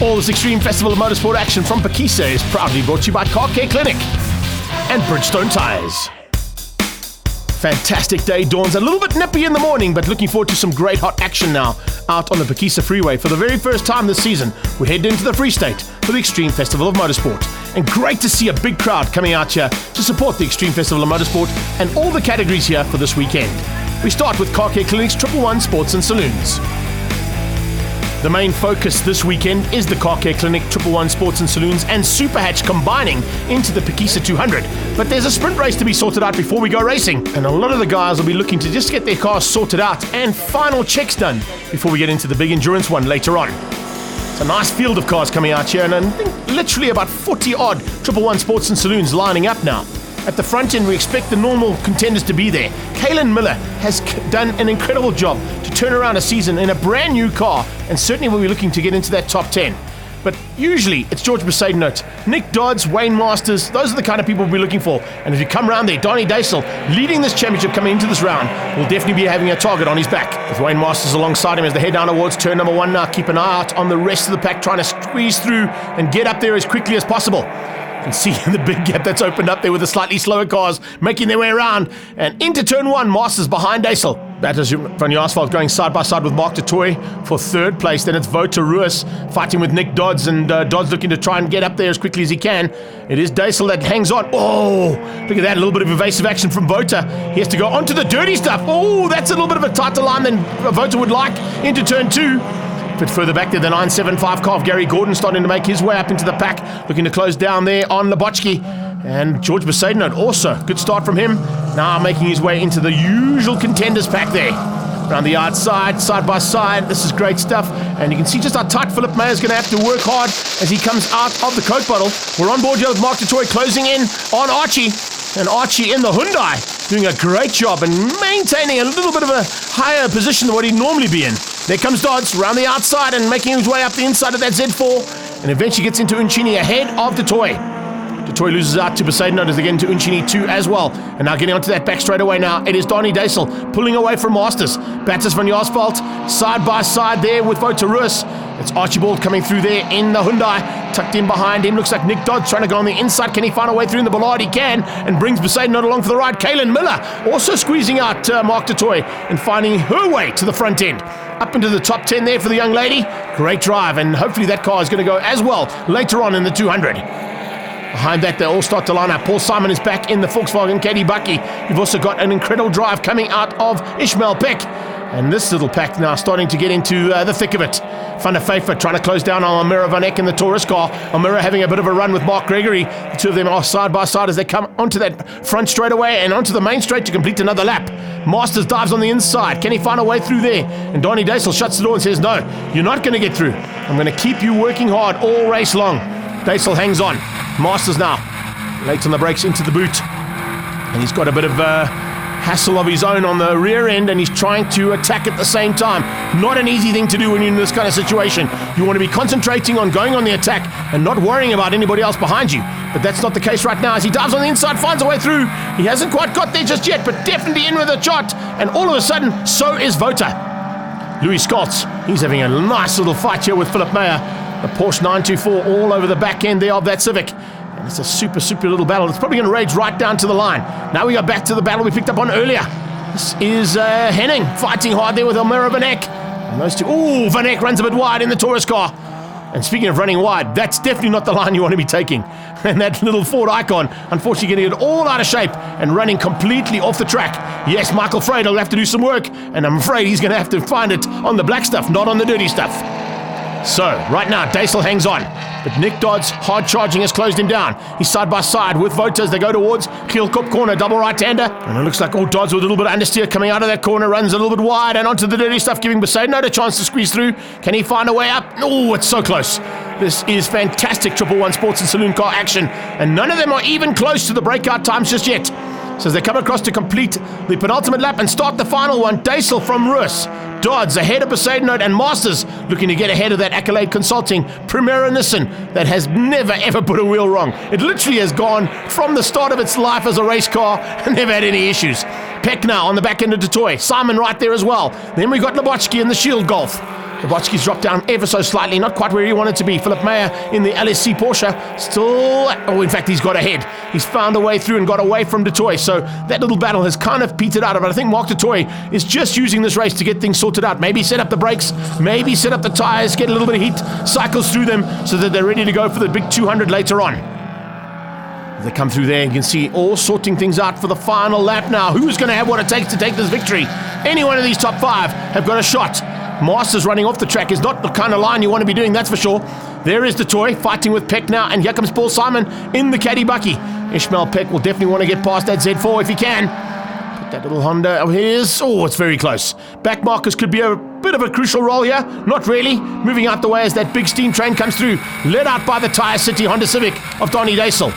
All this extreme festival of motorsport action from Phakisa is proudly brought to you by Car Care Clinic and Bridgestone Tyres. Fantastic day dawns a little bit nippy in the morning, but looking forward to some great hot action now out on the Phakisa Freeway. For the very first time this season, we head into the Free State for the Extreme Festival of Motorsport. And great to see a big crowd coming out here to support the Extreme Festival of Motorsport and all the categories here for this weekend. We start with Car Care Clinic's 111 Sports and Saloons. The main focus this weekend is the Car Care Clinic 111 Sports and Saloons and Super Hatch combining into the Phakisa 200. But there's a sprint race to be sorted out before we go racing, and a lot of the guys will be looking to just get their cars sorted out and final checks done before we get into the big endurance one later on. It's a nice field of cars coming out here, and I think literally about 40-odd 111 Sports and Saloons lining up now. At the front end, we expect the normal contenders to be there. Kaylin Miller has done an incredible job to turn around a season in a brand new car, and certainly we'll be looking to get into that top 10. But usually it's George Besaidnout, Nick Dodds, Wayne Masters. Those are the kind of people we'll be looking for. And if you come around there, Donnie Daisel leading this championship coming into this round will definitely be having a target on his back. With Wayne Masters alongside him as they head down towards turn number 1 now. Keep an eye out on the rest of the pack, trying to squeeze through and get up there as quickly as possible. You can see the big gap that's opened up there with the slightly slower cars making their way around. And into turn 1, Masters behind Daisel. Batters van Jaarsveld going side by side with Mark de Toy for third place. Then it's Wouter Ruis fighting with Nick Dodds, and Dodds looking to try and get up there as quickly as he can. It is Daisel that hangs on. Oh, look at that, a little bit of evasive action from Wouter. He has to go onto the dirty stuff. Oh, that's a little bit of a tighter line than Wouter would like into turn 2. A bit further back there, the 975 car of Gary Gordon starting to make his way up into the pack, looking to close down there on Lebotsky. And George Besaidnout also, good start from him, now making his way into the usual contenders pack there. Around the outside, side by side, this is great stuff. And you can see just how tight Philip Mayer is going to have to work hard as he comes out of the Coke bottle. We're on board here with Mark de Toy closing in on Archie. And Archie in the Hyundai doing a great job and maintaining a little bit of a higher position than what he'd normally be in. There comes Dodds around the outside and making his way up the inside of that Z4, and eventually gets into Uncini ahead of de Toy. De Toy loses out to Besaidnout as they get into Uncini 2 as well. And now getting onto that back straight away now, it is Donnie Daisel pulling away from Masters. Batters van Jaarsveld side by side there with Wouter Ruis. It's Archibald coming through there in the Hyundai. Tucked in behind him, looks like Nick Dodds trying to go on the inside. Can he find a way through in the Ballard? He can, and brings Besaidnout along for the ride. Kaylin Miller also squeezing out Mark de Toy and finding her way to the front end. Up into the top 10 there for the young lady. Great drive, and hopefully that car is going to go as well later on in the 200. Behind that, they all start to line up. Paul Simon is back in the Volkswagen Caddy Bucky. You've also got an incredible drive coming out of Ishmael Peck. And this little pack now starting to get into the thick of it. Van der Pfeiffer trying to close down on Almira Van Eck in the Taurus car. Almira having a bit of a run with Mark Gregory. The two of them are side by side as they come onto that front straightaway and onto the main straight to complete another lap. Masters dives on the inside. Can he find a way through there? And Donnie Daisel shuts the door and says, no, you're not going to get through. I'm going to keep you working hard all race long. Daisel hangs on. Masters now late on the brakes into the boot, and he's got a bit of hassle of his own on the rear end, and he's trying to attack at the same time. Not an easy thing to do when you're in this kind of situation. You want to be concentrating on going on the attack and not worrying about anybody else behind you, but that's not the case right now as he dives on the inside, finds a way through. He hasn't quite got there just yet, but definitely in with a shot, and all of a sudden so is Wouter. Louis Scotts, he's having a nice little fight here with Philip Mayer. The Porsche 924 all over the back end there of that Civic. And it's a super little battle. It's probably going to rage right down to the line. Now we go back to the battle we picked up on earlier. This is Henning fighting hard there with Almira Van Eck. And those two, Van Eck runs a bit wide in the Taurus car. And speaking of running wide, that's definitely not the line you want to be taking. And that little Ford Icon, unfortunately getting it all out of shape and running completely off the track. Yes, Michael Freid will have to do some work, and I'm afraid he's going to have to find it on the black stuff, not on the dirty stuff. So, right now, Daisel hangs on, but Nick Dodds, hard charging, has closed him down. He's side by side with Wouter as they go towards Kielkop corner, double right-hander. And it looks like Dodds with a little bit of understeer coming out of that corner, runs a little bit wide and onto the dirty stuff, giving Besaidnout a chance to squeeze through. Can he find a way up? Oh, it's so close. This is fantastic 111 Sports and Saloon car action, and none of them are even close to the breakout times just yet. So as they come across to complete the penultimate lap and start the final one, Daisel from Ruis, Dodds ahead of Besaidnout, and Masters looking to get ahead of that Accolade Consulting Primera Nissan that has never ever put a wheel wrong. It literally has gone from the start of its life as a race car and never had any issues. Peck now on the back end of de Toy. Simon right there as well. Then we got Lebotsky in the Shield Golf. The Botchki's dropped down ever so slightly, not quite where he wanted to be. Philip Meyer in the LSC Porsche still... Oh, in fact, he's got ahead. He's found a way through and got away from Dutoy. So that little battle has kind of petered out. But I think Mark Dutoy is just using this race to get things sorted out. Maybe set up the brakes, maybe set up the tires, get a little bit of heat, cycles through them so that they're ready to go for the big 200 later on. They come through there and you can see all sorting things out for the final lap now. Who's going to have what it takes to take this victory? Any one of these top 5 have got a shot. Masters running off the track is not the kind of line you want to be doing, that's for sure. There is the Toy fighting with Peck now, and here comes Paul Simon in the caddy bucky. Ishmael Peck will definitely want to get past that Z4 if he can. Put that little Honda of his. Oh, it's very close. Back markers could be a bit of a crucial role here. Not really. Moving out the way as that big steam train comes through. Led out by the Tire City Honda Civic of Donnie Daisel.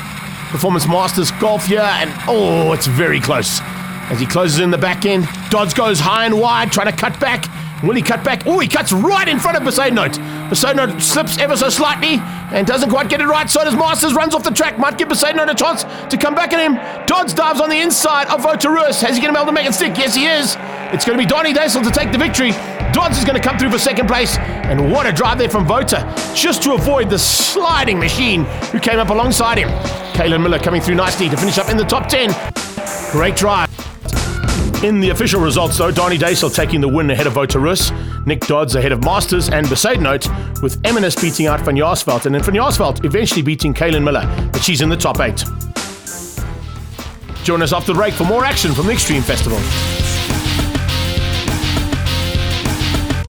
Performance Masters Golf here, and oh, it's very close. As he closes in the back end, Dodds goes high and wide, trying to cut back. Will he cut back? Oh, he cuts right in front of Besaidnote. Besaidnote slips ever so slightly and doesn't quite get it right. So does Masters, runs off the track. Might give Besaidnote a chance to come back at him. Dodds dives on the inside of Voterus. Is he going to be able to make it stick? Yes, he is. It's going to be Donnie Daisel to take the victory. Dodds is going to come through for second place. And what a drive there from Voter, just to avoid the sliding machine who came up alongside him. Kaylin Miller coming through nicely to finish up in the top 10. Great drive. In the official results, though, Donnie Daisel taking the win ahead of Voterus, Nick Dodds ahead of Masters and Besaidnote, with Eminence beating out Van Jaarsveld, and then Van Jaarsveld eventually beating Kaylin Miller, but she's in the top 8. Join us after the break for more action from the Extreme Festival.